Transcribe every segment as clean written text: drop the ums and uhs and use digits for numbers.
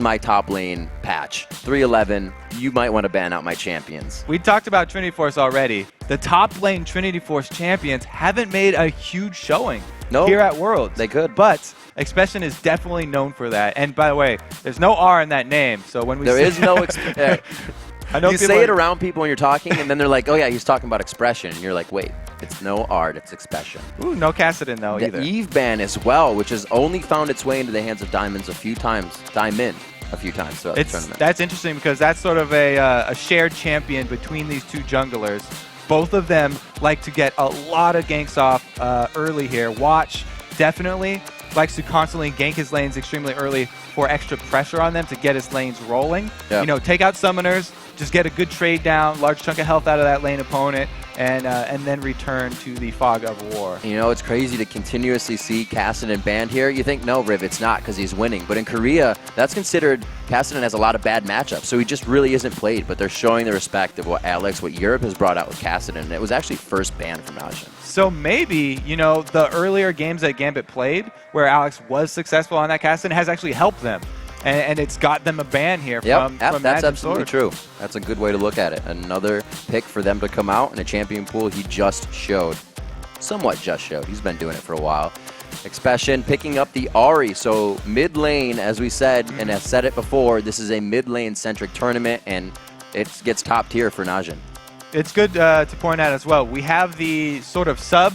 my top lane patch. 311, you might want to ban out my champions. We talked about Trinity Force already. The top lane Trinity Force champions haven't made a huge showing here at Worlds. They could. But Expession is definitely known for that. And by the way, there's no R in that name. So when we There is no I know you say it around people when you're talking, and then they're like, oh yeah, he's talking about Expression. And you're like, wait, it's no art, it's Expession. Ooh, no Kassadin though either. The Eve ban as well, which has only found its way into the hands of Diamond a few times throughout the tournament. That's interesting because that's sort of a shared champion between these two junglers. Both of them like to get a lot of ganks off early here. Watch definitely likes to constantly gank his lanes extremely early for extra pressure on them to get his lanes rolling. Yep. You know, take out summoners, just get a good trade down, large chunk of health out of that lane opponent, and then return to the fog of war. You know, it's crazy to continuously see Kassadin banned here. You think, no, Riv, it's not because he's winning. But in Korea, that's considered, Kassadin has a lot of bad matchups, so he just really isn't played. But they're showing the respect of what Europe has brought out with Kassadin. And it was actually first banned from Najin. So maybe, you know, the earlier games that Gambit played, where Alex was successful on that Kassadin, has actually helped them. And it's got them a ban here from that's Najin absolutely Sword. true. That's a good way to look at it. Another pick for them to come out in a champion pool he just showed. Somewhat just showed. He's been doing it for a while. Expession picking up the Ahri. So mid lane, as we said, and I've said it before, this is a mid lane centric tournament, and it gets top tier for Najin. It's good to point out as well. We have the sort of sub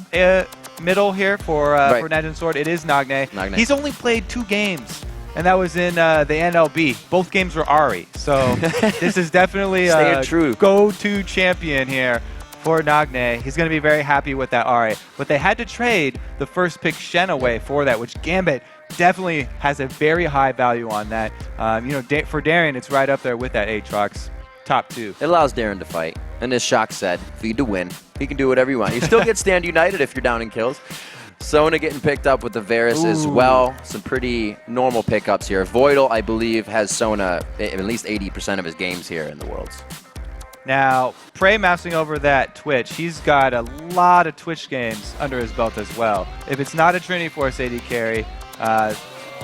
middle here for Najin Sword. It is Nagne. He's only played 2 games. And that was in the NLB. Both games were Ahri. So this is definitely a go-to champion here for Nagne. He's going to be very happy with that Ahri. But they had to trade the first pick Shen away for that, which Gambit definitely has a very high value on that. You know, for Darien, it's right up there with that Aatrox top 2. It allows Darien to fight. And as Shock said, feed to win. He can do whatever you want. You still get Stand United if you're down in kills. Sona getting picked up with the Varus as well. Some pretty normal pickups here. Voidle, I believe, has Sona at least 80% of his games here in the Worlds. Now, Prey mousing over that Twitch. He's got a lot of Twitch games under his belt as well. If it's not a Trinity Force AD carry, then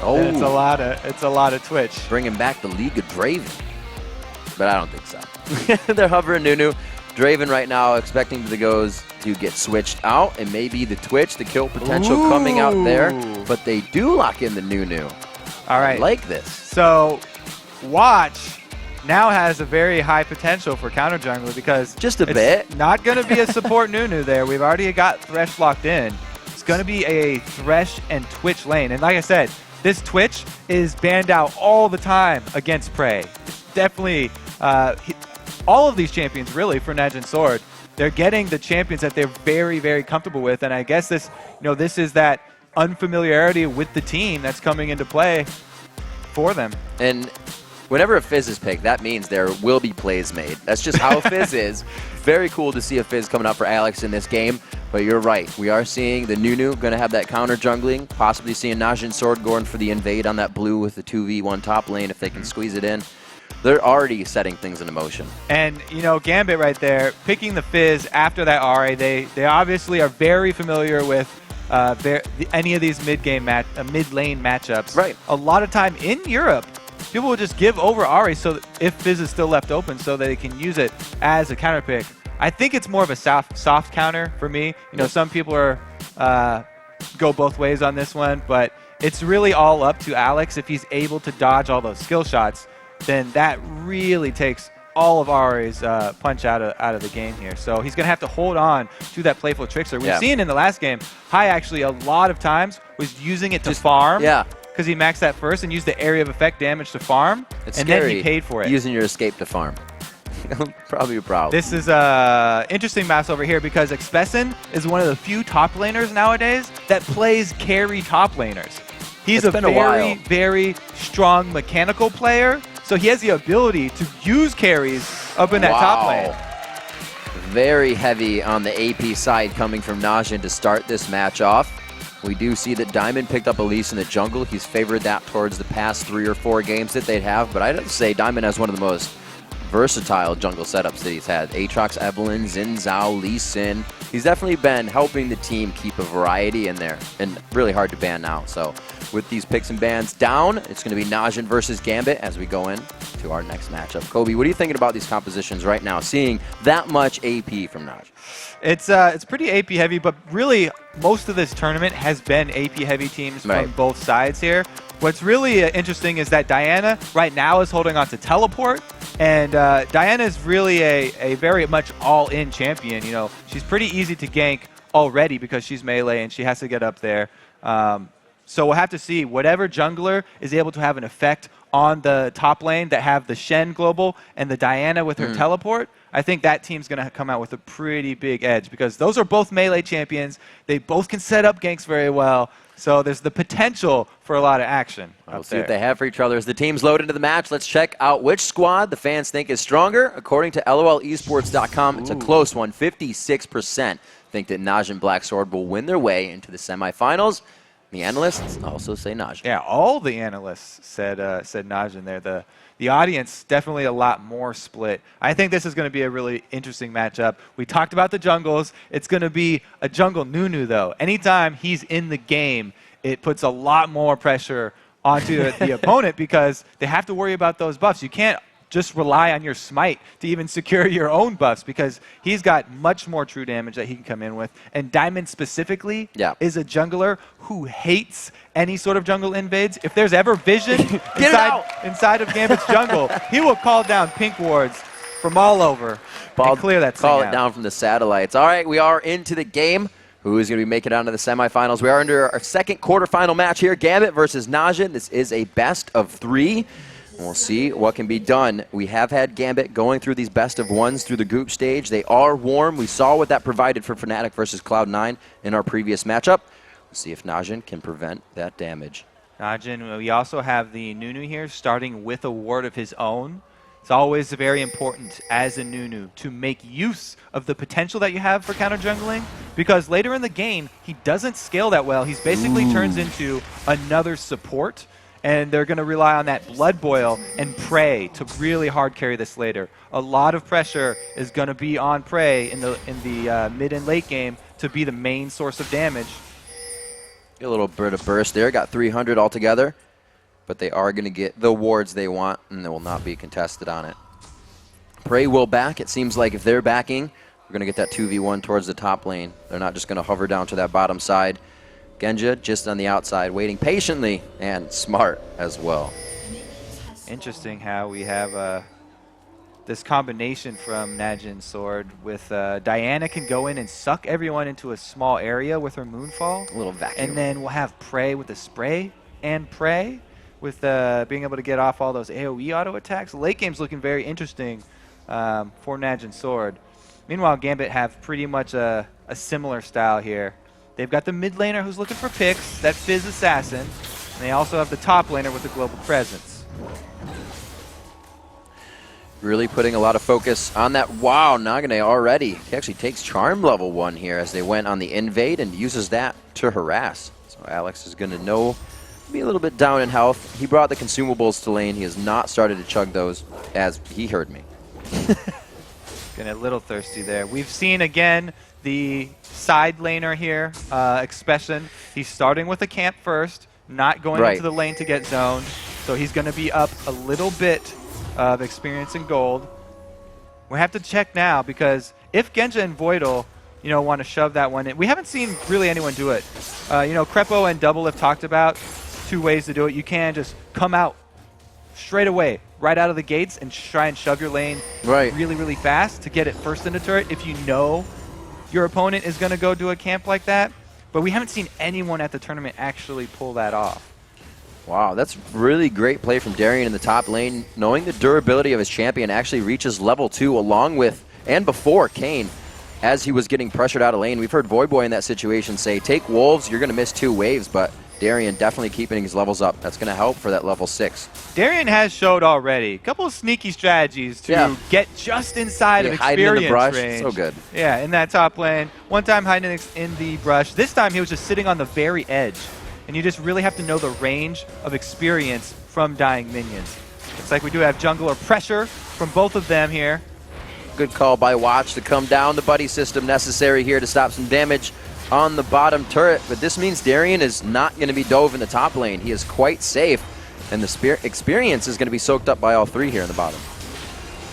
it's a lot of Twitch. Bringing back the League of Draven. But I don't think so. They're hovering Nunu. Draven right now expecting the goes to get switched out, and maybe the Twitch, the kill potential coming out there, but they do lock in the Nunu. All right. I like this. So, Watch now has a very high potential for counter jungler because just a bit. Not going to be a support Nunu there. We've already got Thresh locked in. It's going to be a Thresh and Twitch lane, and like I said, this Twitch is banned out all the time against Prey. It's definitely all of these champions, really, for Najin Sword, they're getting the champions that they're very, very comfortable with. And I guess this, you know, this is that unfamiliarity with the team that's coming into play for them. And whenever a Fizz is picked, that means there will be plays made. That's just how Fizz is. Very cool to see a Fizz coming up for Alex in this game. But you're right. We are seeing the Nunu going to have that counter jungling, possibly seeing Najin Sword going for the invade on that blue with the 2v1 top lane if they can squeeze it in. They're already setting things in motion. And, you know, Gambit right there, picking the Fizz after that Ahri, they obviously are very familiar with any of these mid-lane matchups. Right. A lot of time in Europe, people will just give over Ahri so that if Fizz is still left open so that they can use it as a counter pick. I think it's more of a soft counter for me. You know, some people are go both ways on this one, but it's really all up to Alex. If he's able to dodge all those skill shots, then that really takes all of Ahri's punch out of the game here. So he's going to have to hold on to that playful trickster. We've seen in the last game, Hai actually a lot of times was using it to farm. Yeah. Because he maxed that first and used the area of effect damage to farm. It's and scary then he paid for it. Using your escape to farm. Probably a problem. This is interesting mouse over here because Expession is one of the few top laners nowadays that plays carry top laners. He's a very, very strong mechanical player. So he has the ability to use carries up in that top lane. Very heavy on the AP side coming from Najin to start this match off. We do see that Diamond picked up Elise in the jungle. He's favored that towards the past 3 or 4 games that they'd have. But I'd say Diamond has one of the most versatile jungle setups that he's had. Aatrox, Evelynn, Xin Zhao, Lee Sin. He's definitely been helping the team keep a variety in there, and really hard to ban now. So with these picks and bans down, it's going to be Najin versus Gambit as we go in to our next matchup. Kobe, what are you thinking about these compositions right now, seeing that much AP from Najin? It's pretty AP heavy, but really most of this tournament has been AP heavy teams from both sides here. What's really interesting is that Diana right now is holding on to teleport, and Diana is really a very much all-in champion. You know, she's pretty easy to gank already because she's melee and she has to get up there. So we'll have to see whatever jungler is able to have an effect on the top lane that have the Shen global and the Diana with her teleport. I think that team's going to come out with a pretty big edge because those are both melee champions. They both can set up ganks very well. So there's the potential for a lot of action. We'll see what they have for each other as the teams load into the match. Let's check out which squad the fans think is stronger. According to LOLesports.com, it's a close one. 56% think that Najin Black Sword will win their way into the semifinals. The analysts also say Najin. Yeah, all the analysts said Najin there. The audience definitely a lot more split. I think this is going to be a really interesting matchup. We talked about the jungles. It's going to be a jungle Nunu though. Anytime he's in the game, it puts a lot more pressure onto the opponent because they have to worry about those buffs. You can't just rely on your smite to even secure your own buffs because he's got much more true damage that he can come in with. And Diamond specifically is a jungler who hates any sort of jungle invades. If there's ever vision inside of Gambit's jungle, he will call down pink wards from all over and clear that thing out. Call it down from the satellites. All right, we are into the game. Who is going to be making it on to the semifinals? We are under our second quarterfinal match here. Gambit versus Najin. This is a best of 3. We'll see what can be done. We have had Gambit going through these best of 1s through the group stage. They are warm. We saw what that provided for Fnatic versus Cloud9 in our previous matchup. We'll see if Najin can prevent that damage. Najin, we also have the Nunu here starting with a ward of his own. It's always very important as a Nunu to make use of the potential that you have for counter jungling because later in the game, he doesn't scale that well. He's basically turns into another support. And they're going to rely on that Blood Boil and Prey to really hard carry this later. A lot of pressure is going to be on Prey in the mid and late game to be the main source of damage. A little bit of burst there. Got 300 altogether. But they are going to get the wards they want, and they will not be contested on it. Prey will back. It seems like if they're backing, we're going to get that 2v1 towards the top lane. They're not just going to hover down to that bottom side. Genja just on the outside, waiting patiently and smart as well. Interesting how we have this combination from Najin Sword with Diana can go in and suck everyone into a small area with her Moonfall. A little vacuum. And then we'll have Prey with the spray and Prey with being able to get off all those AoE auto attacks. Late game's looking very interesting for Najin Sword. Meanwhile, Gambit have pretty much a similar style here. They've got the mid laner who's looking for picks, that Fizz Assassin, and they also have the top laner with the global presence. Really putting a lot of focus on that. Wow, Nagne already. He actually takes Charm level 1 here as they went on the invade and uses that to harass. So Alex is going to be a little bit down in health. He brought the consumables to lane. He has not started to chug those as he heard me. Getting a little thirsty there. We've seen again the side laner here, Expession. He's starting with a camp first, not going into the lane to get zoned. So he's going to be up a little bit of experience in gold. We have to check now because if Genja and Voidle, want to shove that one in, we haven't seen really anyone do it. Crepo and Double have talked about 2 ways to do it. You can just come out straight away, right out of the gates, and try and shove your lane really, really fast to get it first into turret if you know your opponent is going to go do a camp like that. But we haven't seen anyone at the tournament actually pull that off. Wow, that's really great play from Darien in the top lane. Knowing the durability of his champion actually reaches level 2 along with, and before, Cain. As he was getting pressured out of lane, we've heard Voidboy in that situation say, take Wolves, you're going to miss 2 waves, but Darien definitely keeping his levels up. That's going to help for that level 6. Darien has showed already a couple of sneaky strategies to get just inside of experience in the brush. range. So good. Yeah, in that top lane. One time hiding in the brush. This time he was just sitting on the very edge. And you just really have to know the range of experience from dying minions. Looks like we do have jungler pressure from both of them here. Good call by Watch to come down. The buddy system necessary here to stop some damage on the bottom turret. But this means Darien is not going to be dove in the top lane. He is quite safe. And the experience is going to be soaked up by all three here in the bottom.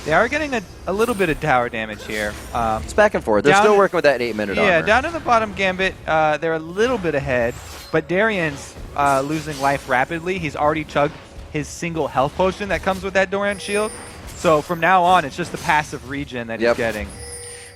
They are getting a little bit of tower damage here. It's back and forth. They're still working with that 8-minute armor. Yeah, down in the bottom Gambit, they're a little bit ahead. But Darien's losing life rapidly. He's already chugged his single health potion that comes with that Darien shield. So from now on, it's just the passive regen that he's getting.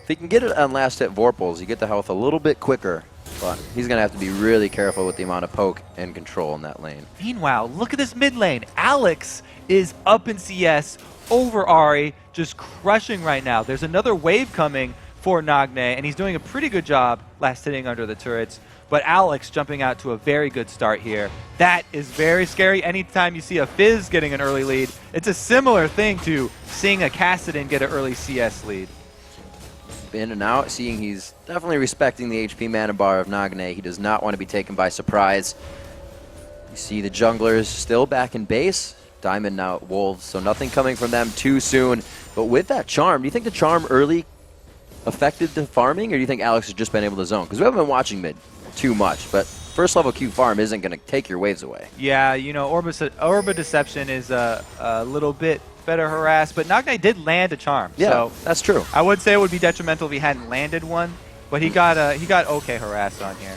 If he can get it on last hit Vorpals, you get the health a little bit quicker. But he's going to have to be really careful with the amount of poke and control in that lane. Meanwhile, look at this mid lane. Alex is up in CS over Ahri, just crushing right now. There's another wave coming for Nagne, and he's doing a pretty good job last hitting under the turrets. But Alex jumping out to a very good start here. That is very scary. Anytime you see a Fizz getting an early lead, it's a similar thing to seeing a Kassadin get an early CS lead. In and out, seeing he's definitely respecting the HP mana bar of Nagne. He does not want to be taken by surprise. You see the junglers still back in base. Diamond now at Wolves, so nothing coming from them too soon. But with that charm, do you think the charm early affected the farming, or do you think Alex has just been able to zone? Because we haven't been watching mid too much, but first level Q farm isn't going to take your waves away. Yeah, you know, Orba Deception is a little bit better harassed, but Nagne did land a charm. Yeah, so that's true. I would say it would be detrimental if he hadn't landed one, but he got okay harassed on here.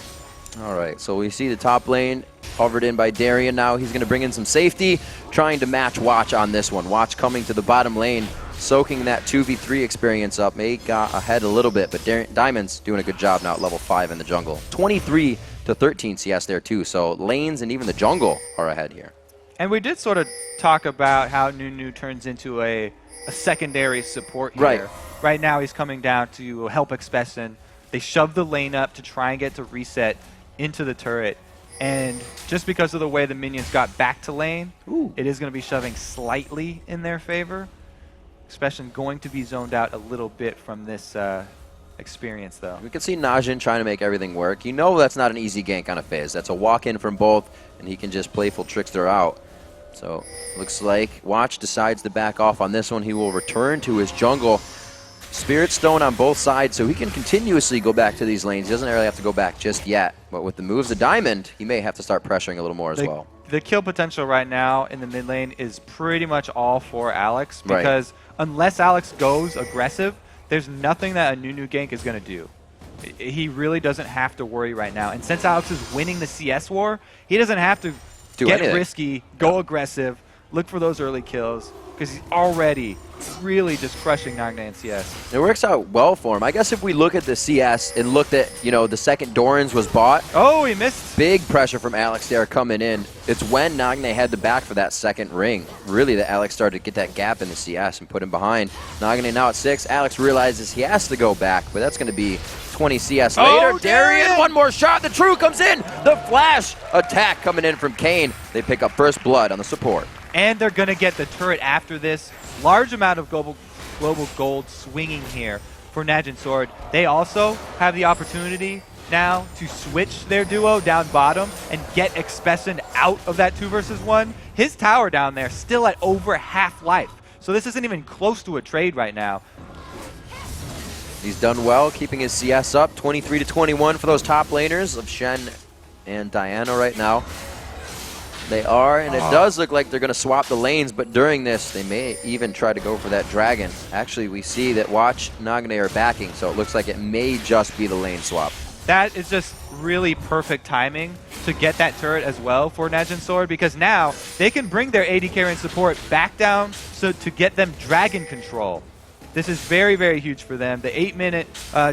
All right, so we see the top lane covered in by Darien now. He's going to bring in some safety, trying to match Watch on this one. Watch coming to the bottom lane, soaking that 2v3 experience up. May got ahead a little bit, but Diamond's doing a good job now at level 5 in the jungle. 23 to 13 CS there too, so lanes and even the jungle are ahead here. And we did sort of talk about how Nunu turns into a secondary support here. Right. Right now he's coming down to help Expession. They shove the lane up to try and get to reset into the turret. And just because of the way the minions got back to lane, it is going to be shoving slightly in their favor. Expession going to be zoned out a little bit from this experience, though. We can see Najin trying to make everything work. You know that's not an easy gank on a Fizz. That's a walk-in from both, and he can just playful trickster out. So looks like Watch decides to back off on this one. He will return to his jungle. Spirit Stone on both sides, so he can continuously go back to these lanes. He doesn't really have to go back just yet. But with the moves of Diamond, he may have to start pressuring a little more as well. The kill potential right now in the mid lane is pretty much all for Alex, because unless Alex goes aggressive, there's nothing that a Nunu gank is going to do. He really doesn't have to worry right now. And since Alex is winning the CS war, he doesn't have to get risky, go aggressive, look for those early kills, because he's already really just crushing Nagne in CS. It works out well for him. I guess if we look at the CS and looked at, you know, the second Doran's was bought. Oh, he missed. Big pressure from Alex there coming in. It's when Nagne had the back for that second ring, really, that Alex started to get that gap in the CS and put him behind. Nagne now at 6. Alex realizes he has to go back, but that's going to be 20 CS later. Oh, Darien, one more shot. The True comes in. The flash attack coming in from Cain. They pick up first blood on the support. And they're going to get the turret after this. Large amount of global gold swinging here for Najin Sword. They also have the opportunity now to switch their duo down bottom and get Expession out of that 2 versus 1. His tower down there still at over half life. So this isn't even close to a trade right now. He's done well, keeping his CS up. 23 to 21 for those top laners of Shen and Diana right now. They are, and it does look like they're going to swap the lanes, but during this, they may even try to go for that dragon. Actually, we see that Watch, Nagne are backing, so it looks like it may just be the lane swap. That is just really perfect timing to get that turret as well for Najin Sword, because now they can bring their AD carry and support back down so to get them dragon control. This is very, very huge for them. The 8-minute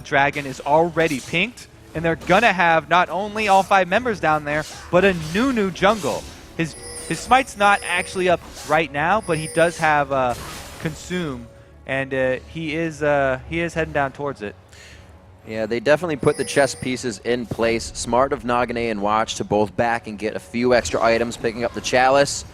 dragon is already pinked, and they're going to have not only all 5 members down there, but a new jungle. His smite's not actually up right now, but he does have consume, and he is heading down towards it. Yeah, they definitely put the chess pieces in place. Smart of Nagne and Watch to both back and get a few extra items, picking up the Chalice.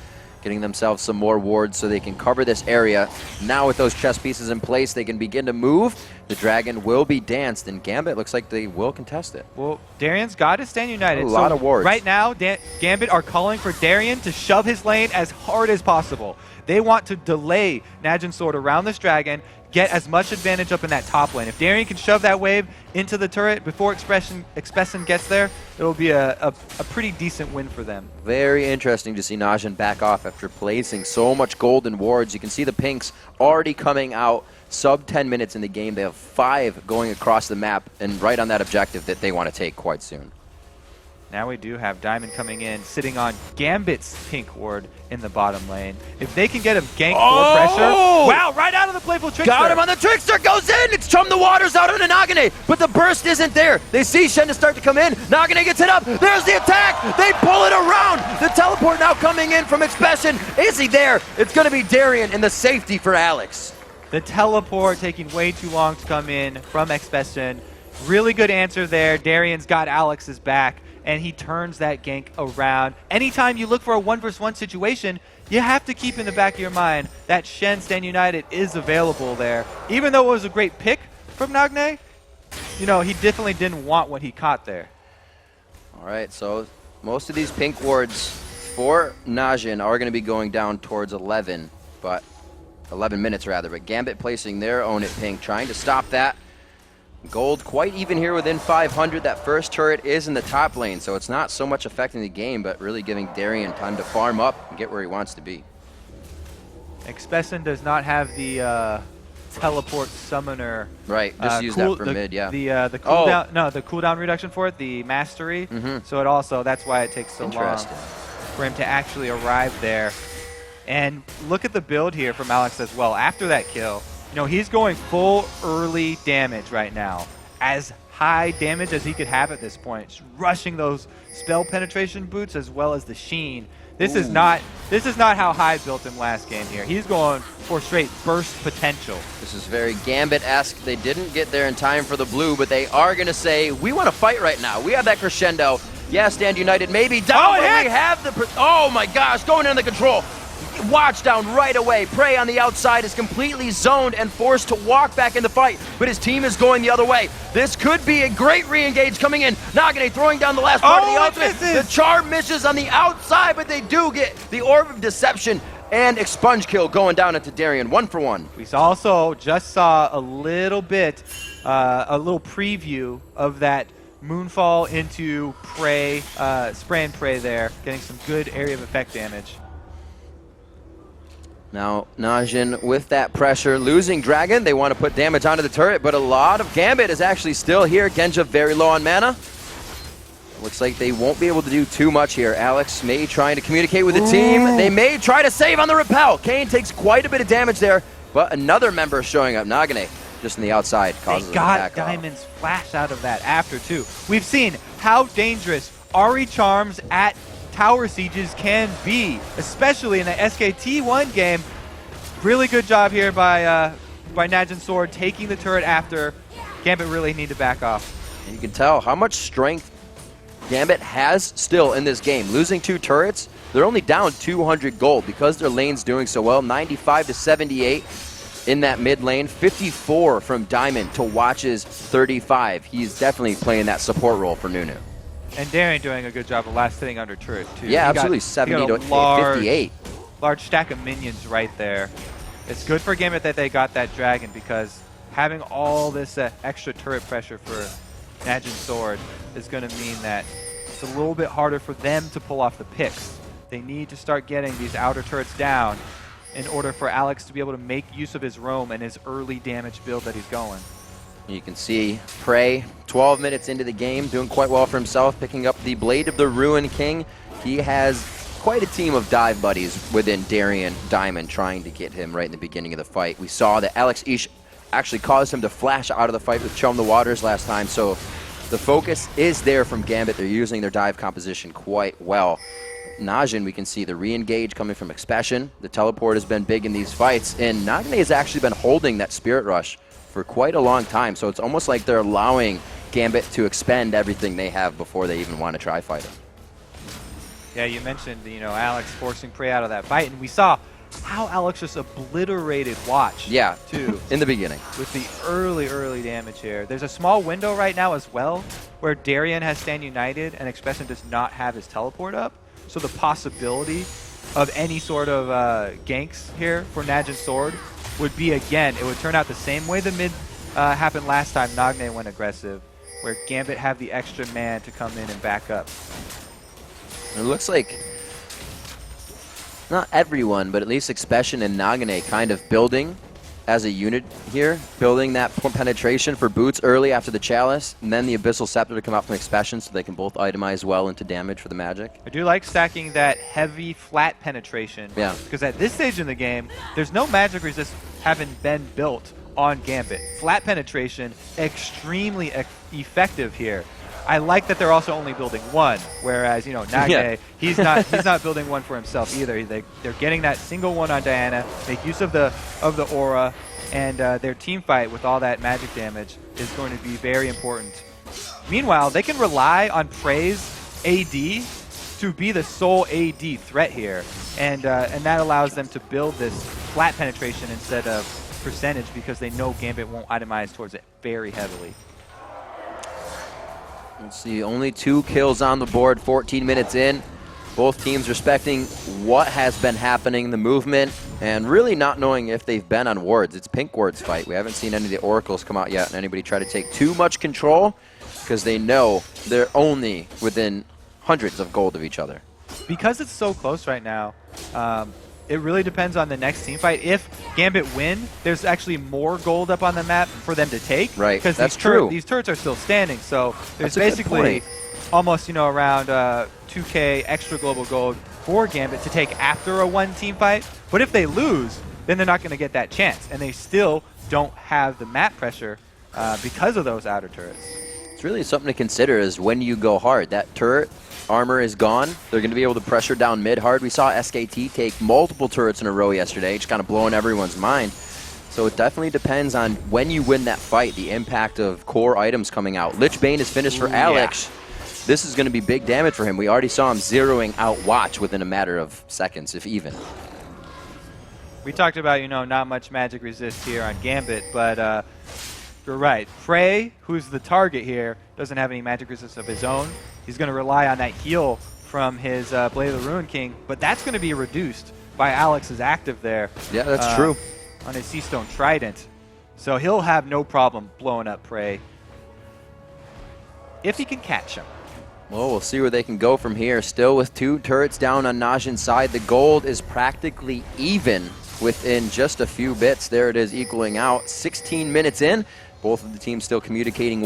getting themselves some more wards so they can cover this area. Now with those chess pieces in place, they can begin to move. The dragon will be danced, and Gambit looks like they will contest it. Well, Darien's got to stand united. A lot of wards. Right now, Gambit are calling for Darien to shove his lane as hard as possible. They want to delay Najin Sword around this dragon, get as much advantage up in that top lane. If Darien can shove that wave into the turret before Expession gets there, it'll be a pretty decent win for them. Very interesting to see Najin back off after placing so much golden wards. You can see the pinks already coming out. Sub 10 minutes in the game. They have 5 going across the map and right on that objective that they want to take quite soon. Now we do have Diamond coming in, sitting on Gambit's pink ward in the bottom lane. If they can get him ganked for pressure. Wow, right out of the playful Trickster. Got him on the Trickster, goes in. It's Chum the Waters out on the Nagne, but the burst isn't there. They see Shen to start to come in. Nagne gets hit up. There's the attack. They pull it around. The teleport now coming in from Expession. Is he there? It's going to be Darien and the safety for Alex. The teleport taking way too long to come in from Expession. Really good answer there. Darien's got Alex's back, and he turns that gank around. Anytime you look for a 1v1 situation, you have to keep in the back of your mind that Shen Stand United is available there. Even though it was a great pick from Nagne, you know, he definitely didn't want what he caught there. All right, so most of these pink wards for Najin are going to be going down towards 11 minutes rather, but Gambit placing their own at pink, trying to stop that. Gold quite even here within 500. That first turret is in the top lane, so it's not so much affecting the game, but really giving Darien time to farm up and get where he wants to be. Expession does not have the teleport summoner. Right, just use that for mid, yeah. The cooldown, no, the cooldown reduction for it, the mastery. So it also, that's why it takes so long for him to actually arrive there. And look at the build here from Alex as well. After that kill, you know, he's going full early damage right now. As high damage as he could have at this point. Just rushing those spell penetration boots as well as the sheen. This is not how High built him last game here. He's going for straight burst potential. This is very Gambit-esque. They didn't get there in time for the blue, but they are going to say, we want to fight right now. We have that crescendo. Yeah, Stand United maybe down, but we have the... Oh my gosh, going in the control. Watch down right away. Prey on the outside is completely zoned and forced to walk back in the fight, but his team is going the other way. This could be a great re-engage coming in. Nagne throwing down the last part of the ultimate. The charm misses on the outside, but they do get the Orb of Deception and Expunge kill going down into Darien, 1 for 1. We also just saw a little bit, a little preview of that Moonfall into Prey, Spray and Pray there, getting some good area of effect damage. Now, Najin with that pressure, losing Dragon. They want to put damage onto the turret, but a lot of Gambit is actually still here. Genja very low on mana. Looks like they won't be able to do too much here. Alex may trying to communicate with the team. They may try to save on the repel. Cain takes quite a bit of damage there, but another member showing up. Nagne just on the outside causes they got Diamond's flash out of that after, too. We've seen how dangerous Ahri charms at tower sieges can be, especially in the SKT1 game. Really good job here by Najin Sword taking the turret after. Gambit really need to back off. And you can tell how much strength Gambit has still in this game. Losing 2 turrets, they're only down 200 gold because their lane's doing so well. 95 to 78 in that mid lane. 54 from Diamond to Watch's 35. He's definitely playing that support role for Nunu. And Darien doing a good job of last sitting under turret, too. Yeah, absolutely. 70 to 58. Large stack of minions right there. It's good for Gambit that they got that dragon, because having all this extra turret pressure for Najin Sword is going to mean that it's a little bit harder for them to pull off the picks. They need to start getting these outer turrets down in order for Alex to be able to make use of his roam and his early damage build that he's going. You can see Prey, 12 minutes into the game, doing quite well for himself, picking up the Blade of the Ruin King. He has quite a team of dive buddies within Darien Diamond trying to get him right in the beginning of the fight. We saw that Alex Ish actually caused him to flash out of the fight with Chum the Waters last time, so the focus is there from Gambit. They're using their dive composition quite well. Najin, we can see the re-engage coming from Expession. The teleport has been big in these fights, and Nagne has actually been holding that Spirit Rush for quite a long time, so it's almost like they're allowing Gambit to expend everything they have before they even want to try fight him. Yeah, you mentioned, Alex forcing Prey out of that fight, and we saw how Alex just obliterated Watch. Yeah, too. In the beginning. With the early damage here. There's a small window right now as well where Darien has Stand United and Expession does not have his teleport up. So the possibility of any sort of ganks here for Najin's Sword would be, again, it would turn out the same way the mid happened last time Nagne went aggressive, where Gambit have the extra man to come in and back up. It looks like not everyone, but at least Expession and Nagne kind of building as a unit here, building that penetration for Boots early after the Chalice, and then the Abyssal Scepter to come out from Expession so they can both itemize well into damage for the magic. I do like stacking that heavy, flat penetration. Yeah. Because at this stage in the game, there's no magic resist having been built on Gambit. Flat penetration, extremely effective here. I like that they're also only building one, whereas Nagne, he's not building one for himself either. They're getting that single one on Diana, make use of the aura, and their team fight with all that magic damage is going to be very important. Meanwhile, they can rely on Prey's AD to be the sole AD threat here, and that allows them to build this flat penetration instead of percentage because they know Gambit won't itemize towards it very heavily. Let's see, only 2 kills on the board, 14 minutes in. Both teams respecting what has been happening, the movement, and really not knowing if they've been on wards. It's Pink Ward's fight. We haven't seen any of the oracles come out yet and anybody try to take too much control because they know they're only within hundreds of gold of each other. Because it's so close right now, it really depends on the next team fight. If Gambit win, there's actually more gold up on the map for them to take. Right, because that's true. These turrets are still standing, so there's That's basically almost around 2k extra global gold for Gambit to take after a one team fight. But if they lose, then they're not going to get that chance, and they still don't have the map pressure because of those outer turrets. It's really something to consider is when you go hard. That turret armor is gone. They're going to be able to pressure down mid hard. We saw SKT take multiple turrets in a row yesterday, just kind of blowing everyone's mind. So it definitely depends on when you win that fight, the impact of core items coming out. Lich Bane is finished for Alex. This is going to be big damage for him. We already saw him zeroing out Watch within a matter of seconds, if even. We talked about, not much magic resist here on Gambit, but you're right. Prey, who's the target here, doesn't have any magic resist of his own. He's going to rely on that heal from his Blade of the Ruined King, but that's going to be reduced by Alex's active there. Yeah, that's true. On his Seastone Trident. So he'll have no problem blowing up Prey if he can catch him. Well, we'll see where they can go from here. Still with 2 turrets down on Najin's side. The gold is practically even within just a few bits. There it is, equaling out. 16 minutes in. Both of the teams still communicating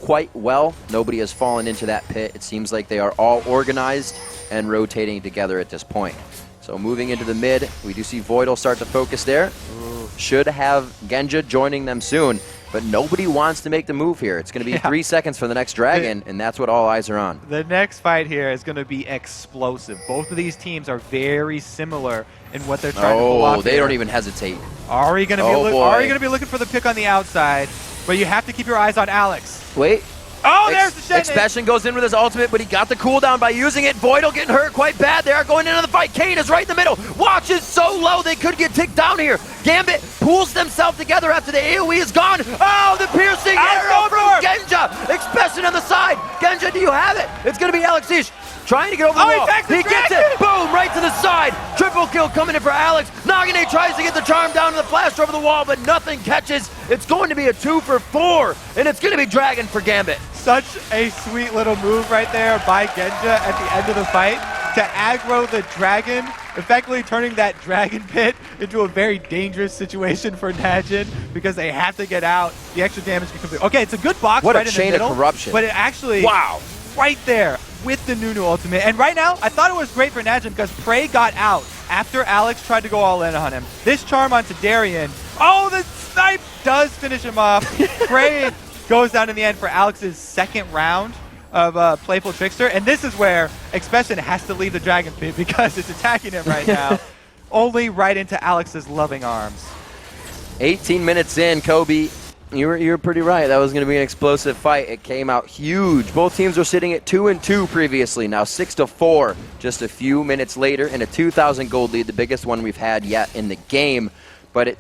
quite well. Nobody has fallen into that pit. It seems like they are all organized and rotating together at this point. So moving into the mid, we do see Voidle start to focus there. Ooh. Should have Genja joining them soon, but nobody wants to make the move here. It's going to be 3 seconds for the next dragon, and that's what all eyes are on. The next fight here is going to be explosive. Both of these teams are very similar in what they're trying to pull off. Oh, they don't even hesitate. Ari going to be looking for the pick on the outside, but you have to keep your eyes on Alex. Wait. Oh, there's the shit. Expession goes in with his ultimate, but he got the cooldown by using it. Voidle getting hurt quite bad. They are going into the fight. Cain is right in the middle. Watch is so low, they could get ticked down here. Gambit pulls themselves together after the AoE is gone. Oh, the piercing arrow from Genja. Expession on the side. Genja, do you have it? It's going to be Alex Ish. Trying to get over the wall. He gets it. Boom, right to the side. Triple kill coming in for Alex. Nagne tries to get the charm down to the flash over the wall, but nothing catches. It's going to be a 2 for 4, and it's going to be Dragon for Gambit. Such a sweet little move right there by Genja at the end of the fight to aggro the Dragon, effectively turning that Dragon pit into a very dangerous situation for Najin because they have to get out. The extra damage can complete. Okay, it's a good box right in the middle. What a chain of corruption. But it actually, right there with the Nunu ultimate. And right now, I thought it was great for Najin because Prey got out after Alex tried to go all in on him. This charm onto Darien. Oh, the snipe does finish him off. Prey goes down in the end for Alex's second round of Playful Trickster. And this is where Expession has to leave the Dragon Pit because it's attacking him right now. Only right into Alex's loving arms. 18 minutes in, Kobe. You're pretty right. That was going to be an explosive fight. It came out huge. Both teams were sitting at 2-2 previously. Now 6-4 just a few minutes later in a 2,000 gold lead, the biggest one we've had yet in the game. But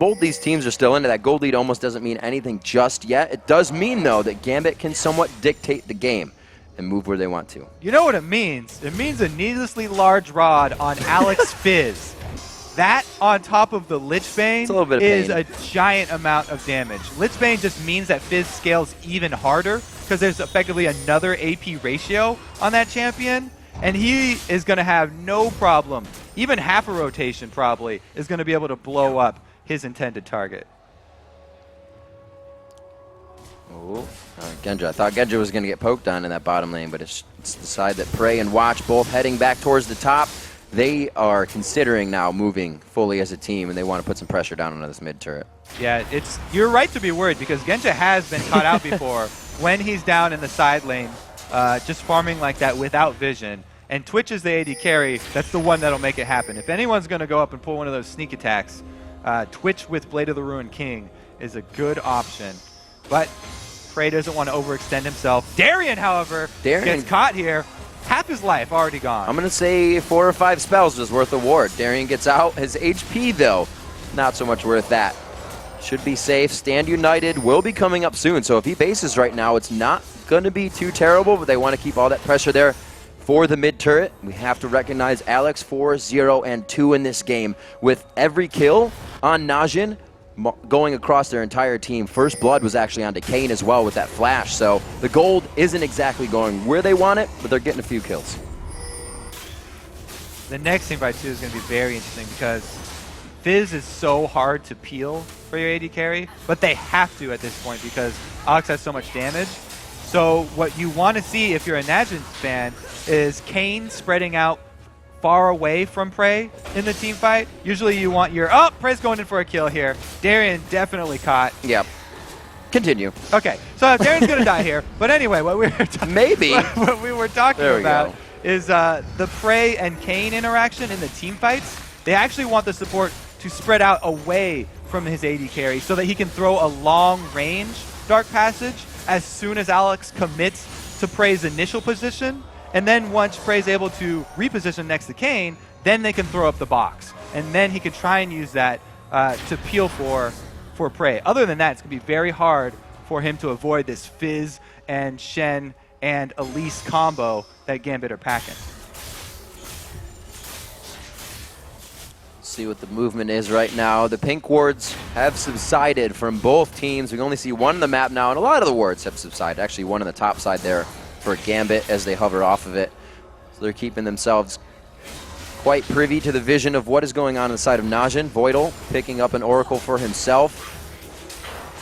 both these teams are still into that. Gold lead almost doesn't mean anything just yet. It does mean, though, that Gambit can somewhat dictate the game and move where they want to. You know what it means? It means a needlessly large rod on Alex Fizz. That on top of the Lich Bane is a giant amount of damage. Lich Bane just means that Fizz scales even harder because there's effectively another AP ratio on that champion, and he is going to have no problem. Even half a rotation probably is going to be able to blow up his intended target. Oh, Genja. I thought Genja was going to get poked on in that bottom lane, but it's the side that Prey and Watch both heading back towards the top. They are considering now moving fully as a team, and they want to put some pressure down on this mid turret. Yeah, you're right to be worried because Genja has been caught out before when he's down in the side lane, just farming like that without vision. And Twitch is the AD carry. That's the one that'll make it happen. If anyone's going to go up and pull one of those sneak attacks, Twitch with Blade of the Ruined King is a good option. But Prey doesn't want to overextend himself. Darien, however, gets caught here. Half his life already gone. I'm going to say 4 or 5 spells was worth a ward. Darien gets out. His HP, though, not so much worth that. Should be safe. Stand United will be coming up soon. So if he bases right now, it's not going to be too terrible, but they want to keep all that pressure there for the mid turret. We have to recognize Alex 4-0-2 in this game with every kill on Najin going across their entire team. First blood was actually onto Cain as well with that flash. So the gold isn't exactly going where they want it, but they're getting a few kills. The next team fight too is going to be very interesting because Fizz is so hard to peel for your AD carry, but they have to at this point because Alex has so much damage. So what you want to see if you're a Najin fan is Cain spreading out far away from Prey in the team fight. Usually you want your, oh, Prey's going in for a kill here. Darien definitely caught. Yep. Continue. Okay, so Darien's going to die here. But anyway, what we were talking about is the Prey and Cain interaction in the team fights. They actually want the support to spread out away from his AD carry so that he can throw a long range Dark Passage as soon as Alex commits to Prey's initial position. And then once Prey's able to reposition next to Cain, then they can throw up the box. And then he can try and use that to peel for Prey. Other than that, it's going to be very hard for him to avoid this Fizz and Shen and Elise combo that Gambit are packing. See what the movement is right now. The pink wards have subsided from both teams. We can only see one on the map now, and a lot of the wards have subsided. Actually, one on the top side there for Gambit as they hover off of it. So they're keeping themselves quite privy to the vision of what is going on the side of Najin. Voidle picking up an Oracle for himself.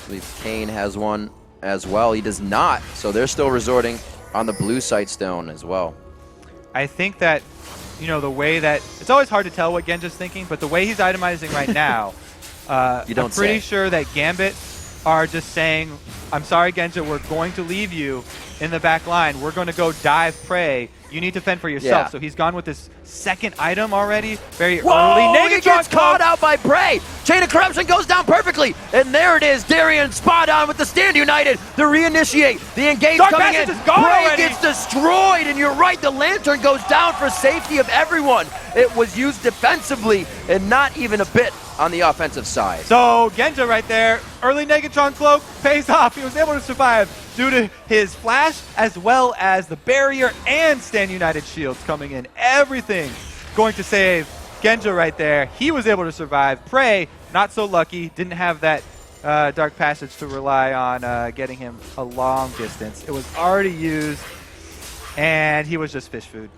I believe Cain has one as well. He does not, so they're still resorting on the blue site stone as well. I think that, you know, the way that, it's always hard to tell what Genja's thinking, but the way he's itemizing right now, I'm pretty sure that Gambit are just saying, I'm sorry, Genja, we're going to leave you in the back line. We're going to go dive Prey. You need to fend for yourself. Yeah. So he's gone with this second item already. Very early. He gets caught out by Prey. Chain of Corruption goes down perfectly. And there it is. Darien spot on with the Stand United. The reinitiate. The engage Dark coming in. Prey gets destroyed. And you're right. The Lantern goes down for safety of everyone. It was used defensively and not even a bit on the offensive side. So Genja right there. Early Negatron Cloak pays off. He was able to survive due to his flash as well as the barrier and Stand United shields coming in. Everything going to save Genja right there. He was able to survive. Prey, not so lucky. Didn't have that Dark Passage to rely on getting him a long distance. It was already used, and he was just fish food.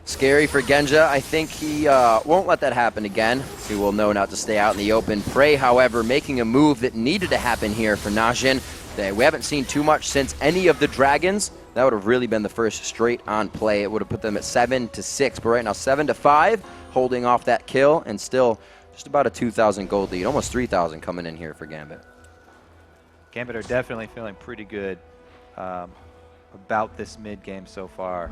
Scary for Genja. I think he won't let that happen again. He will know not to stay out in the open. Prey, however, making a move that needed to happen here for Najin. We haven't seen too much since any of the Dragons. That would have really been the first straight on play. It would have put them at 7-6, but right now 7-5, holding off that kill, and still just about a 2,000 gold lead, almost 3,000 coming in here for Gambit. Gambit are definitely feeling pretty good about this mid game so far.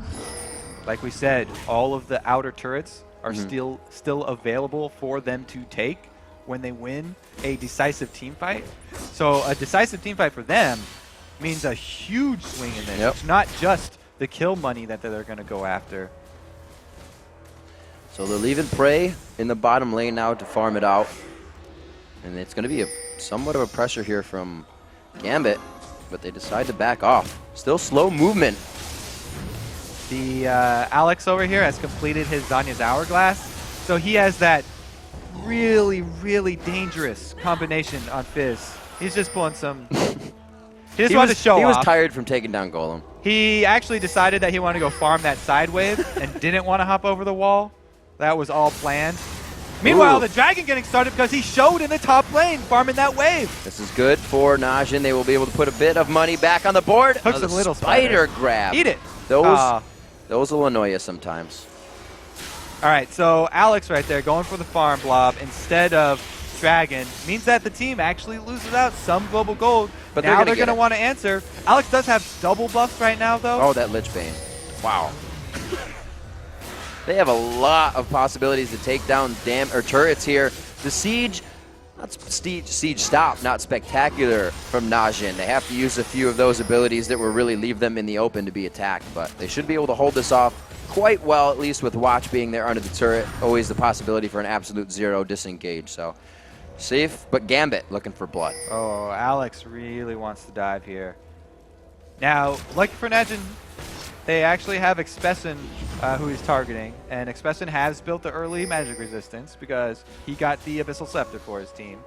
Like we said, all of the outer turrets are still available for them to take when they win a decisive team fight. So a decisive team fight for them means a huge swing in this. Yep. It's not just the kill money that they're going to go after. So they're leaving Prey in the bottom lane now to farm it out. And it's going to be somewhat of a pressure here from Gambit, but they decide to back off. Still slow movement. The Alex over here has completed his Zanya's Hourglass, so he has that really, really dangerous combination on Fizz. He's just pulling some... He just wanted to show off. He was tired from taking down Golem. He actually decided that he wanted to go farm that side wave and didn't want to hop over the wall. That was all planned. Meanwhile, the Dragon getting started because he showed in the top lane farming that wave. This is good for Najin. They will be able to put a bit of money back on the board. Hooks a little spider grab. Eat it. Those will annoy you sometimes. All right, so Alex right there going for the farm blob instead of Dragon means that the team actually loses out some global gold. But now they're going to want to answer. Alex does have double buffs right now, though. Oh, that Lich Bane. Wow. They have a lot of possibilities to take down turrets here. The siege, siege stop, not spectacular from Najin. They have to use a few of those abilities that will really leave them in the open to be attacked, but they should be able to hold this off quite well, at least with Watch being there under the turret. Always the possibility for an absolute zero disengage, so safe, but Gambit looking for blood. Oh, Alex really wants to dive here. Now, like for Najin, they actually have Expession who he's targeting, and Expession has built the early magic resistance because he got the Abyssal Scepter for his team.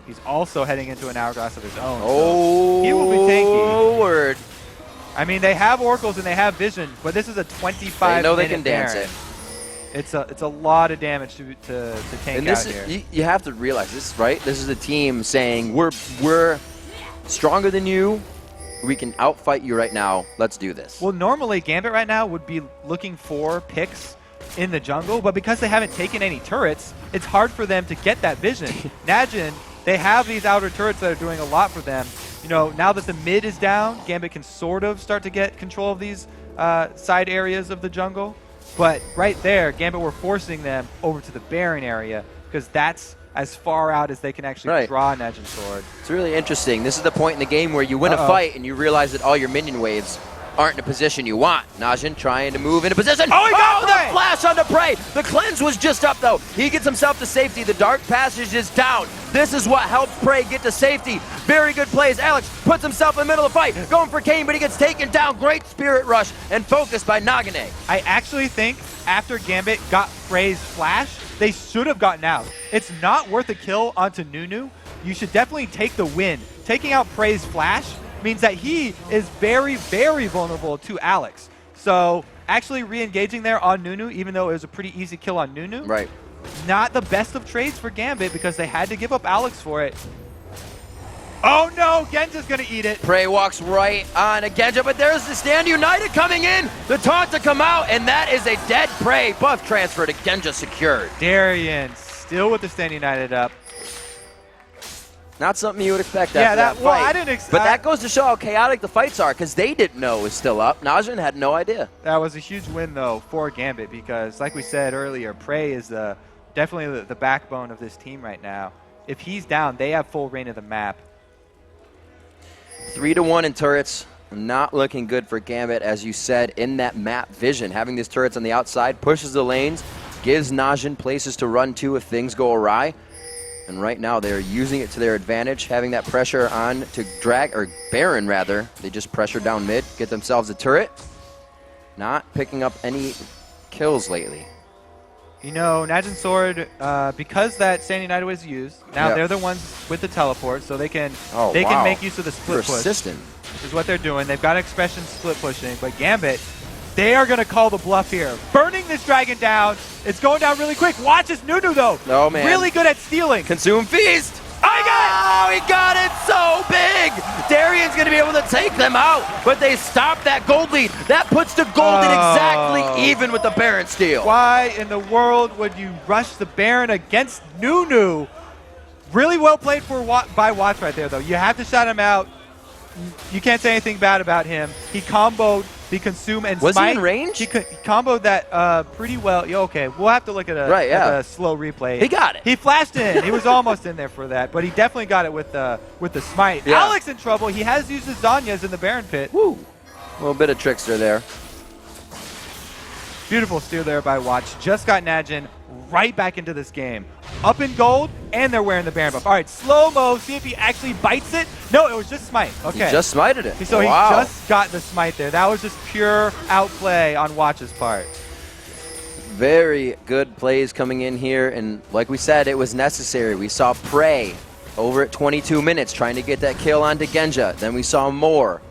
He's also heading into an Hourglass of his own. Oh, so he will be tanky. Word. I mean, they have Oracles and they have Vision, but this is a 25 They know they can dance Baron. it. It's a lot of damage to tank and this out here. You have to realize this, right? This is a team saying we're stronger than you. We can outfight you right now. Let's do this. Well, normally Gambit right now would be looking for picks in the jungle, but because they haven't taken any turrets, it's hard for them to get that vision. Najin, they have these outer turrets that are doing a lot for them. You know, now that the mid is down, Gambit can sort of start to get control of these side areas of the jungle. But right there, Gambit were forcing them over to the Baron area because that's as far out as they can actually draw Najin Sword. It's really interesting. This is the point in the game where you win a fight and you realize that all your minion waves aren't in a position you want. Najin trying to move into position. Oh, he got the flash onto Prey. The cleanse was just up, though. He gets himself to safety. The Dark Passage is down. This is what helps Prey get to safety. Very good plays. Alex puts himself in the middle of the fight, going for Cain, but he gets taken down. Great Spirit Rush and focused by Nagne. I actually think after Gambit got Prey's flash, they should have gotten out. It's not worth a kill onto Nunu. You should definitely take the win. Taking out Prey's flash means that he is very, very vulnerable to Alex. So actually re-engaging there on Nunu, even though it was a pretty easy kill on Nunu, not the best of trades for Gambit because they had to give up Alex for it. Oh no, Genja's gonna eat it. Prey walks right on a Genja, but there's the Stand United coming in. The taunt to come out, and that is a dead Prey. Buff transfer to Genja secured. Darien still with the Stand United up. Not something you would expect after that fight. Well, I didn't expect. But that goes to show how chaotic the fights are, because they didn't know it was still up. Najin had no idea. That was a huge win, though, for Gambit, because like we said earlier, Prey is definitely the backbone of this team right now. If he's down, they have full reign of the map. 3-1 in turrets. Not looking good for Gambit, as you said, in that map vision. Having these turrets on the outside pushes the lanes, gives Najin places to run to if things go awry. And right now they're using it to their advantage, having that pressure on to Baron rather. They just pressure down mid, get themselves a turret. Not picking up any kills lately. You know, Najin Sword, because that Stand United was used, now they're the ones with the teleport, so they can can make use of the split push. Persistent. Which is what they're doing. They've got Expession split pushing, but Gambit, they are going to call the bluff here. Burning this dragon down. It's going down really quick. Watch this Nunu, though. Oh, man. Really good at stealing. Consume Feast. I got it! Oh, he got it so big! Darien's going to be able to take them out, but they stop that gold lead. That puts the gold in exactly even with the Baron steal. Why in the world would you rush the Baron against Nunu? Really well played by Watch right there, though. You have to shout him out. You can't say anything bad about him. He comboed the consume and Was smite. he in range? He comboed that pretty well. Yeah, okay, we'll have to look at a slow replay. He got it. He flashed in. He was almost in there for that, but he definitely got it with the smite. Yeah. Alex in trouble. He has used his Zanyas in the Baron pit. Woo. A little bit of trickster there. Beautiful steal there by Watch. Just got Najin right back into this game. Up in gold, and they're wearing the Baron buff. All right, slow-mo, see if he actually bites it. No, it was just smite. Okay. He just smited it. So wow. he just got the smite there. That was just pure outplay on Watch's part. Very good plays coming in here, and like we said, it was necessary. We saw Prey over at 22 minutes trying to get that kill onto Genja. Then we saw more.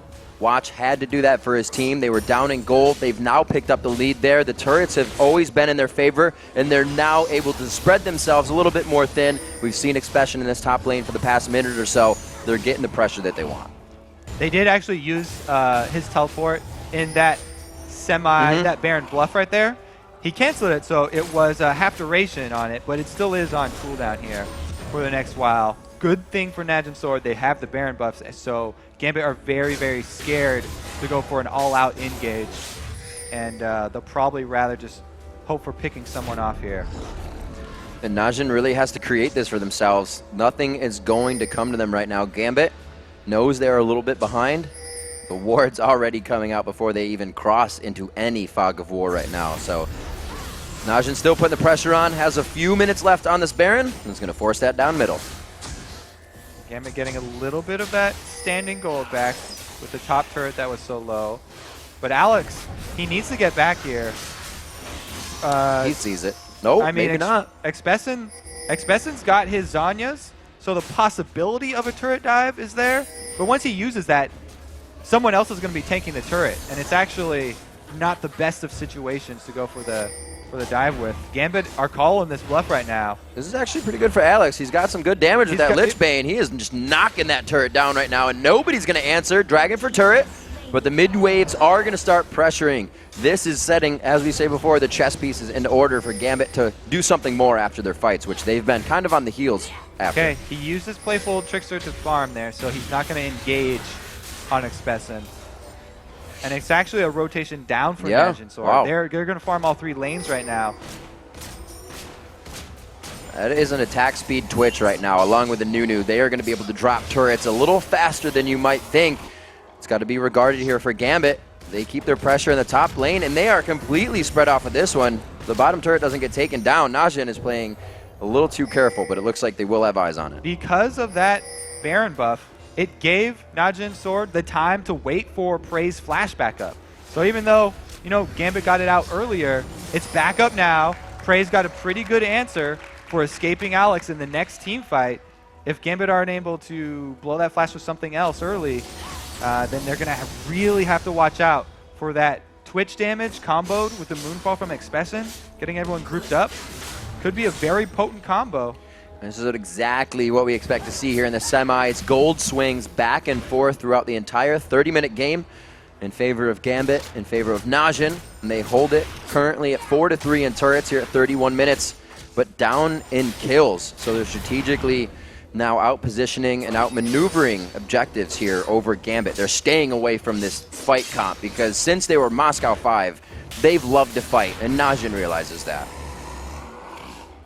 Watch had to do that for his team. They were down in gold. They've now picked up the lead there. The turrets have always been in their favor, and they're now able to spread themselves a little bit more thin. We've seen Expession in this top lane for the past minute or so. They're getting the pressure that they want. They did actually use his teleport in that that Baron bluff right there. He canceled it, so it was half duration on it, but it still is on cooldown here for the next while. Good thing for Najin Sword, they have the Baron buffs, so Gambit are very, very scared to go for an all-out engage, and they'll probably rather just hope for picking someone off here. And Najin really has to create this for themselves. Nothing is going to come to them right now. Gambit knows they're a little bit behind. The ward's already coming out before they even cross into any fog of war right now. So Najin still putting the pressure on, has a few minutes left on this Baron, and is going to force that down middle. Gambit getting a little bit of that standing gold back with the top turret that was so low. But Alex, he needs to get back here. He sees it. Nope, I mean, maybe not. Expession's got his Zanyas, so the possibility of a turret dive is there. But once he uses that, someone else is going to be tanking the turret, and it's actually not the best of situations to go for the dive with. Gambit are calling this bluff right now. This is actually pretty good for Alex. He's got some good damage with that Lich Bane. He is just knocking that turret down right now, and nobody's going to answer. Dragon for turret, but the mid waves are going to start pressuring. This is setting, as we say before, the chess pieces into order for Gambit to do something more after their fights, which they've been kind of on the heels after. Okay, he used his playful Trickster to farm there, so he's not going to engage on Expession. And it's actually a rotation down for Najin Sword. Wow. They're going to farm all 3 lanes right now. That is an attack speed twitch right now, along with the Nunu. They are going to be able to drop turrets a little faster than you might think. It's got to be regarded here for Gambit. They keep their pressure in the top lane, and they are completely spread off of this one. The bottom turret doesn't get taken down. Najin is playing a little too careful, but it looks like they will have eyes on it. Because of that Baron buff, it gave Najin Sword the time to wait for Prey's flash back up. So even though, you know, Gambit got it out earlier, it's back up now. Prey's got a pretty good answer for escaping Alex in the next team fight. If Gambit aren't able to blow that flash with something else early, then they're going to really have to watch out for that Twitch damage comboed with the Moonfall from Expession, getting everyone grouped up. Could be a very potent combo. This is exactly what we expect to see here in the semis. Gold swings back and forth throughout the entire 30-minute game in favor of Gambit, in favor of Najin, and they hold it currently at 4-3 in turrets here at 31 minutes, but down in kills. So they're strategically now out-positioning and out-maneuvering objectives here over Gambit. They're staying away from this fight comp because since they were Moscow 5, they've loved to fight, and Najin realizes that.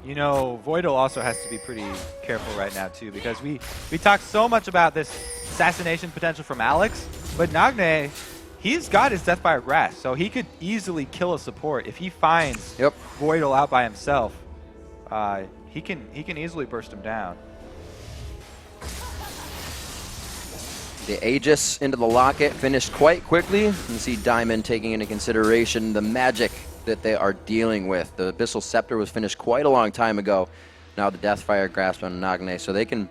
You know, Voidle also has to be pretty careful right now, too, because we talked so much about this assassination potential from Alex, but Nagne, he's got his Deathfire Grasp, so he could easily kill a support. If he finds Voidle out by himself, he can easily burst him down. The Aegis into the Locket finished quite quickly. You can see Diamond taking into consideration the magic that they are dealing with. The Abyssal Scepter was finished quite a long time ago. Now the Deathfire Grasp on Nagne, so they can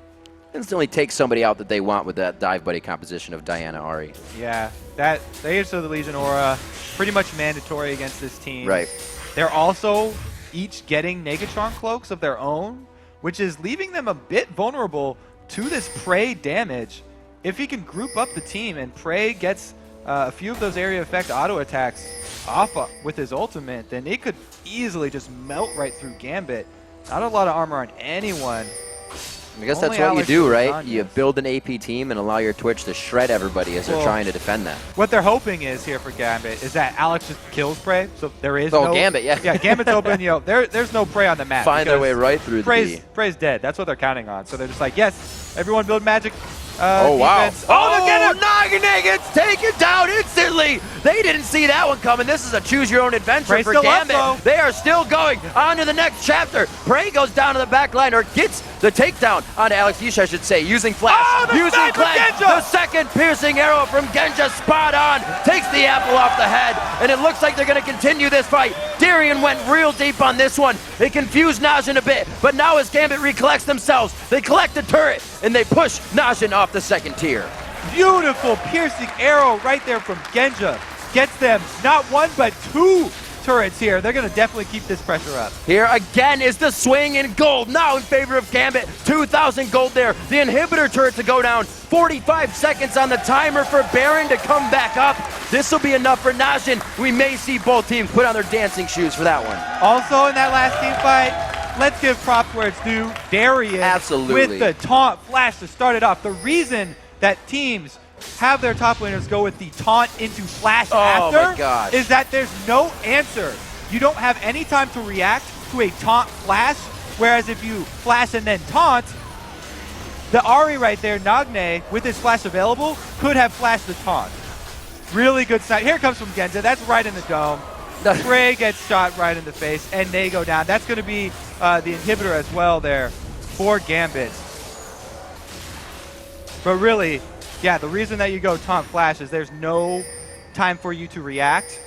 instantly take somebody out that they want with that dive buddy composition of Diana Ahri. Yeah, that the Aegis of the Legion Aura, pretty much mandatory against this team. Right. They're also each getting Negatron cloaks of their own, which is leaving them a bit vulnerable to this Prey damage. If he can group up the team and Prey gets a few of those area effect auto attacks off with his ultimate, then it could easily just melt right through Gambit. Not a lot of armor on anyone. I guess that's Only what you Alex do, with right? Nagne. You build an AP team and allow your Twitch to shred everybody as they're trying to defend that. What they're hoping is here for Gambit is that Alex just kills Prey, so there is Oh, no... Gambit, yeah. Yeah, Gambit's open, you know, there's no Prey on the map. Find their way right through the B. Prey's dead. That's what they're counting on. So they're just like, yes, everyone build magic Oh, wow. defense. Oh, Oh, Nagne gets taken down instantly. They didn't see that one coming. This is a choose-your-own-adventure Prey's for still up, Gambit. though. They are still going on to the next chapter. Prey goes down to the back line, or gets the takedown onto Alex Yeesh, I should say, using Flash. Oh, the using snipe from Cleanse. Genja! The second piercing arrow from Genja, spot on. Takes the apple off the head, and it looks like they're going to continue this fight. Darien went real deep on this one. They confused Najin a bit, but now as Gambit recollects themselves, they collect the turret, and they push Najin off the second tier. Beautiful piercing arrow right there from Genja. Gets them not one, but two turrets here. They're going to definitely keep this pressure up. Here again is the swing in gold, now in favor of Gambit. 2,000 gold there. The inhibitor turret to go down. 45 seconds on the timer for Baron to come back up. This will be enough for Najin. We may see both teams put on their dancing shoes for that one. Also in that last team fight, let's give props where it's due. Darien Absolutely. with the taunt flash to start it off. The reason that teams have their top laners go with the taunt into flash after my gosh. is that there's no answer. You don't have any time to react to a taunt flash, whereas if you flash and then taunt, the Ahri right there, Nagne, with his flash available, could have flashed the taunt. Really good snipe. Here it comes from Genja. That's right in the dome. Prey gets shot right in the face, and they go down. That's going to be the inhibitor as well there for Gambit. But really, yeah, the reason that you go taunt flash is there's no time for you to react,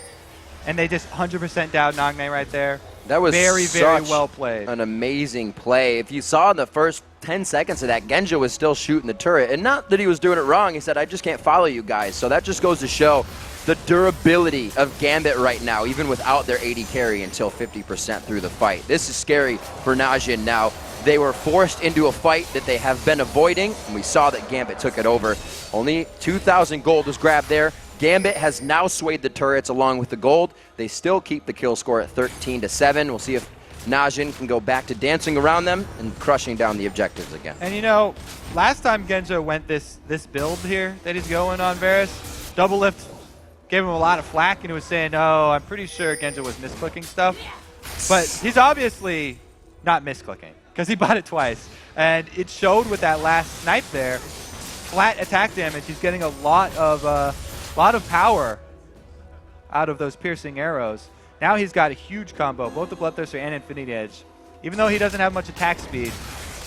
and they just 100% down Nagne right there. That was very, very well played. An amazing play. If you saw in the first 10 seconds of that, Genja was still shooting the turret. And not that he was doing it wrong. He said, I just can't follow you guys. So that just goes to show the durability of Gambit right now, even without their 80 carry until 50% through the fight. This is scary for Najin now. They were forced into a fight that they have been avoiding, and we saw that Gambit took it over. Only 2,000 gold was grabbed there. Gambit has now swayed the turrets along with the gold. They still keep the kill score at 13-7. We'll see if Najin can go back to dancing around them and crushing down the objectives again. And you know, last time Genja went this build here that he's going on Varus, double lift gave him a lot of flack, and he was saying, oh, I'm pretty sure Genja was misclicking stuff. But he's obviously not misclicking, because he bought it twice. And it showed with that last snipe there. Flat attack damage. He's getting a lot of power out of those piercing arrows. Now he's got a huge combo, both the Bloodthirster and Infinity Edge. Even though he doesn't have much attack speed,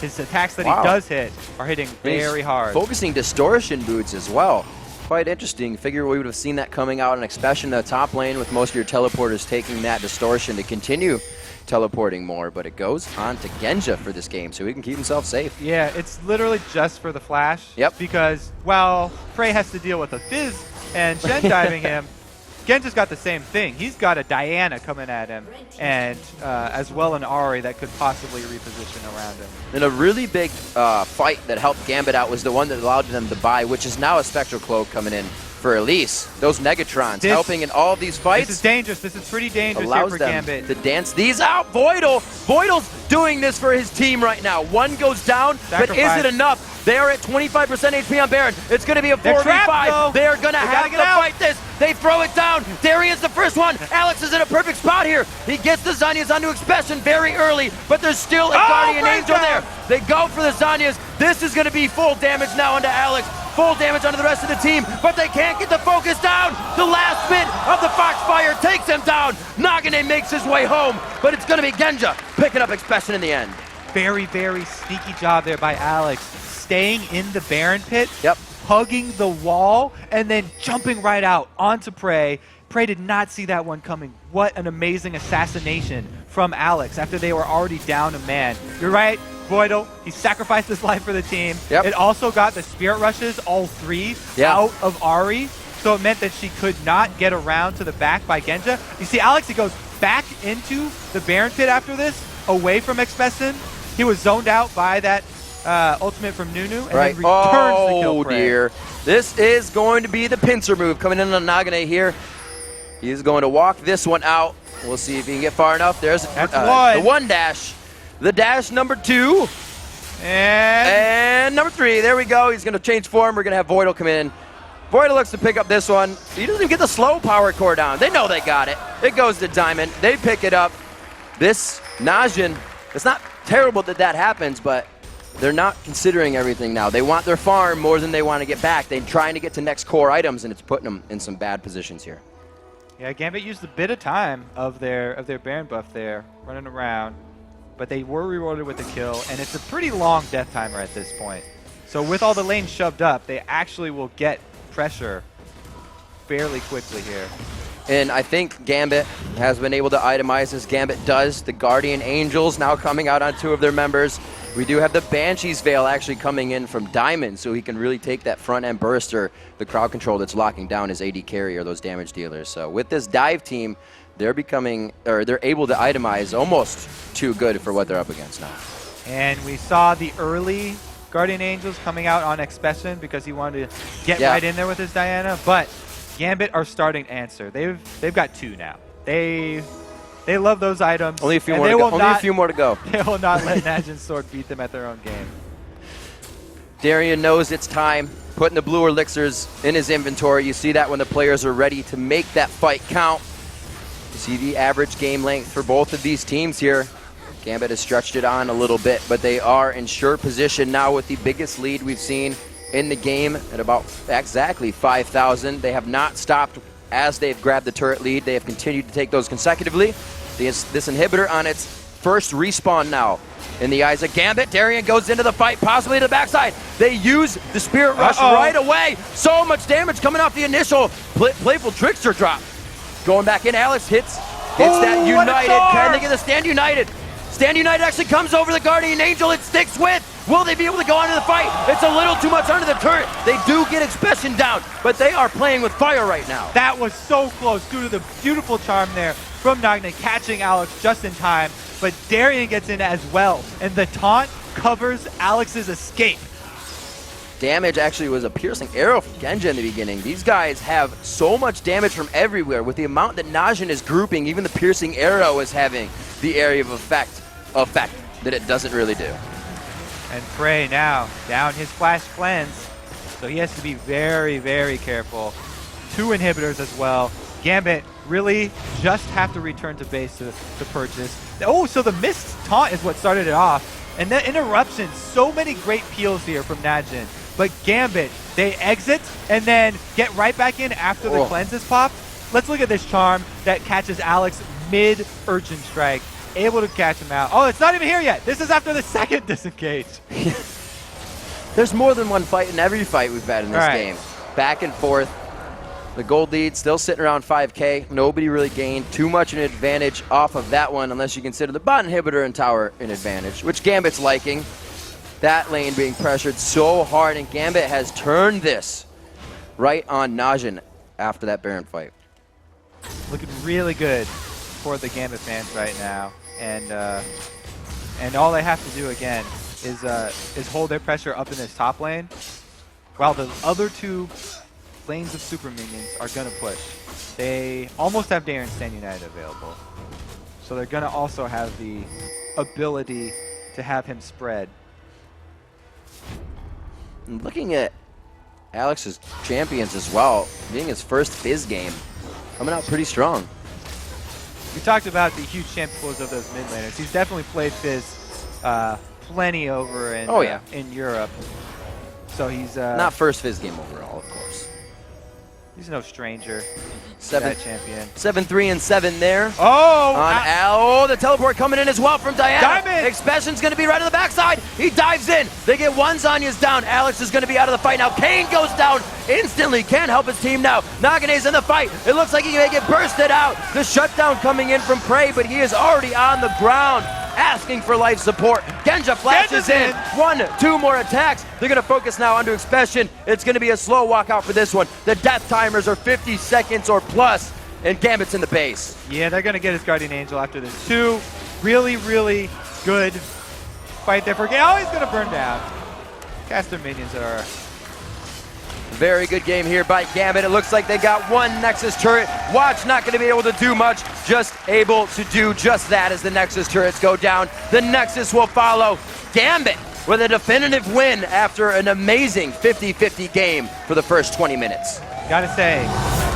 his attacks that he does hit are hitting very hard. Focusing distortion boots as well. Quite interesting. Figure we would have seen that coming out in Expession in the top lane, with most of your teleporters taking that distortion to continue teleporting more, but it goes on to Genja for this game, so he can keep himself safe. Yeah, it's literally just for the flash. Yep. Because while Prey has to deal with a Fizz and Shen diving him, Genja's got the same thing. He's got a Diana coming at him, and as well an Ahri that could possibly reposition around him. And a really big fight that helped Gambit out was the one that allowed them to buy, which is now a Spectral Cloak coming in for Elise. Those Negatrons helping in all of these fights. This is dangerous. This is pretty dangerous allows here for them Gambit. to dance these out. Voidle's doing this for his team right now. One goes down, but is it enough? They are at 25% HP on Baron. It's going to be a 4v5. They are going to have to fight this. They throw it down. Darien's the first one. Alex is in a perfect spot here. He gets the Zanyas onto Expession very early, but there's still a Guardian Angel there. They go for the Zanyas. This is going to be full damage now onto Alex. Full damage onto the rest of the team, but they can't get the focus down. The last bit of the Foxfire takes him down. Nagne makes his way home, but it's going to be Genja picking up Expession in the end. Very, very sneaky job there by Alex. Staying in the Baron pit, hugging the wall, and then jumping right out onto Prey. Prey did not see that one coming. What an amazing assassination from Alex after they were already down a man. You're right, Voidle, he sacrificed his life for the team. It also got the Spirit Rushes, all three, out of Ahri. So it meant that she could not get around to the back by Genja. You see, Alex, he goes back into the Baron pit after this, away from Expession. He was zoned out by that ultimate from Nunu, and then returns the kill. Oh dear. This is going to be the pincer move coming in on Nagne here. He's going to walk this one out. We'll see if he can get far enough. There's the one dash. The dash number 2. And number 3, there we go. He's going to change form. We're going to have Voidle come in. Voidle looks to pick up this one. He doesn't even get the slow power core down. They know they got it. It goes to Diamond. They pick it up. This Najin, it's not terrible that that happens, but they're not considering everything now. They want their farm more than they want to get back. They're trying to get to next core items, and it's putting them in some bad positions here. Yeah, Gambit used a bit of time of their Baron buff there, running around, but they were rewarded with a kill, and it's a pretty long death timer at this point. So with all the lanes shoved up, they actually will get pressure fairly quickly here. And I think Gambit has been able to itemize as Gambit does. The Guardian Angels now coming out on 2 of their members. We do have the Banshee's Veil actually coming in from Diamond, so he can really take that front-end burster, the crowd control that's locking down his AD carry or those damage dealers. So with this dive team, they're able to itemize almost too good for what they're up against now. And we saw the early Guardian Angels coming out on Expession because he wanted to get right in there with his Diana, but Gambit are starting to answer. They've got 2 now. They love those items. Only a few more to go. Only a few more to go. They will not let Najin's Sword beat them at their own game. Darien knows it's time, putting the blue elixirs in his inventory. You see that when the players are ready to make that fight count. You see the average game length for both of these teams here. Gambit has stretched it on a little bit, but they are in sure position now with the biggest lead we've seen in the game at about exactly 5,000. They have not stopped as they've grabbed the turret lead. They have continued to take those consecutively. This inhibitor on its first respawn now in the eyes of Gambit. Darien goes into the fight, possibly to the backside. They use the Spirit Rush right away. So much damage coming off the initial Playful Trickster drop. Going back in, Alex hits that United. Can they get the Stand United? Stand United actually comes over the Guardian Angel. It sticks with. Will they be able to go on to the fight? It's a little too much under the turret. They do get Expession down, but they are playing with fire right now. That was so close due to the beautiful charm there from Nagne, catching Alex just in time, but Darien gets in as well, and the taunt covers Alex's escape. Damage actually was a piercing arrow from Genja in the beginning. These guys have so much damage from everywhere. With the amount that Najin is grouping, even the piercing arrow is having the area of effect that it doesn't really do. And Prey now down his flash cleanse, so he has to be very, very careful. 2 inhibitors as well. Gambit really just have to return to base to purchase. Oh, so the missed taunt is what started it off. And then interruption, so many great peels here from Najin. But Gambit, they exit and then get right back in after the cleanses pop. Let's look at this charm that catches Alex mid-Urchin Strike. Able to catch him out. Oh, it's not even here yet. This is after the second disengage. There's more than one fight in every fight we've had in this game. Back and forth. The gold lead still sitting around 5K. Nobody really gained too much an advantage off of that one unless you consider the bot inhibitor and tower an advantage, which Gambit's liking. That lane being pressured so hard, and Gambit has turned this right on Najin after that Baron fight. Looking really good for the Gambit fans right now, and all they have to do again is hold their pressure up in this top lane, while the other 2 lanes of super minions are gonna push. They almost have Darien Stand United available, so they're gonna also have the ability to have him spread. And looking at Alex's champions as well, being his first Fizz game, coming out pretty strong. We talked about the huge champ pools of those mid laners. He's definitely played Fizz plenty over in in Europe. So he's not first Fizz game overall, of course. He's no stranger to that champion. 7-3 and 7 there. Oh! The teleport coming in as well from Diana. Diamond! Expession's going to be right on the backside. He dives in. They get one Zanya's down. Alex is going to be out of the fight now. Cain goes down instantly. Can't help his team now. Nagne's in the fight. It looks like he may get bursted out. The shutdown coming in from Prey, but he is already on the ground, asking for life support. Genja flashes in. 1-2 more attacks. They're going to focus now onto Expession. It's going to be a slow walkout for this one. The death timers are 50 seconds or plus, and Gambit's in the base. Yeah, they're going to get his Guardian Angel after this. 2 really, really good fight there for Cain. Oh, he's going to burn down. Cast their minions that are... Very good game here by Gambit. It looks like they got 1 Nexus turret. Watch not going to be able to do much, just able to do just that as the Nexus turrets go down. The Nexus will follow. Gambit with a definitive win after an amazing 50-50 game for the first 20 minutes. Gotta say,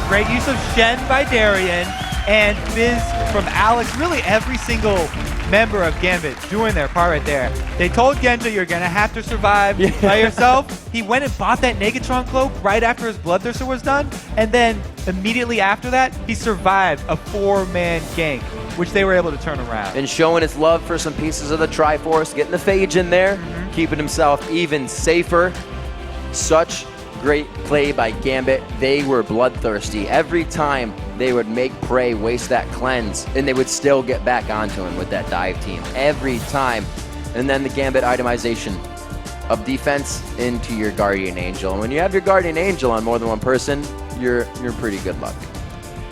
great use of Shen by Darien and Fizz from Alex. Really every single member of Gambit doing their part right there. They told Genja, you're gonna have to survive by yourself. He went and bought that Negatron cloak right after his Bloodthirster was done, and then immediately after that, he survived a 4-man gank, which they were able to turn around. And showing his love for some pieces of the Triforce, getting the Phage in there, keeping himself even safer. Such great play by Gambit. They were bloodthirsty. Every time they would make Prey waste that cleanse, and they would still get back onto him with that dive team. Every time. And then the Gambit itemization of defense into your Guardian Angel. And when you have your Guardian Angel on more than one person, you're pretty good luck.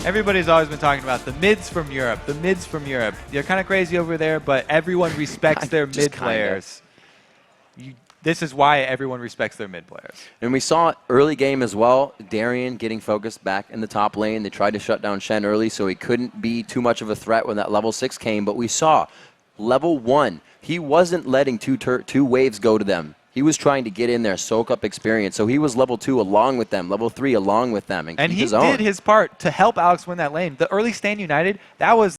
Everybody's always been talking about the mids from Europe, the mids from Europe. They're kind of crazy over there, but everyone respects their mid players. This is why everyone respects their mid players. And we saw early game as well, Darien getting focused back in the top lane. They tried to shut down Shen early so he couldn't be too much of a threat when that level 6 came. But we saw level 1, he wasn't letting two waves go to them. He was trying to get in there, soak up experience. So he was level 2 along with them, level 3 along with them, and keep his own. And he did his part to help Alex win that lane. The early stand United, that was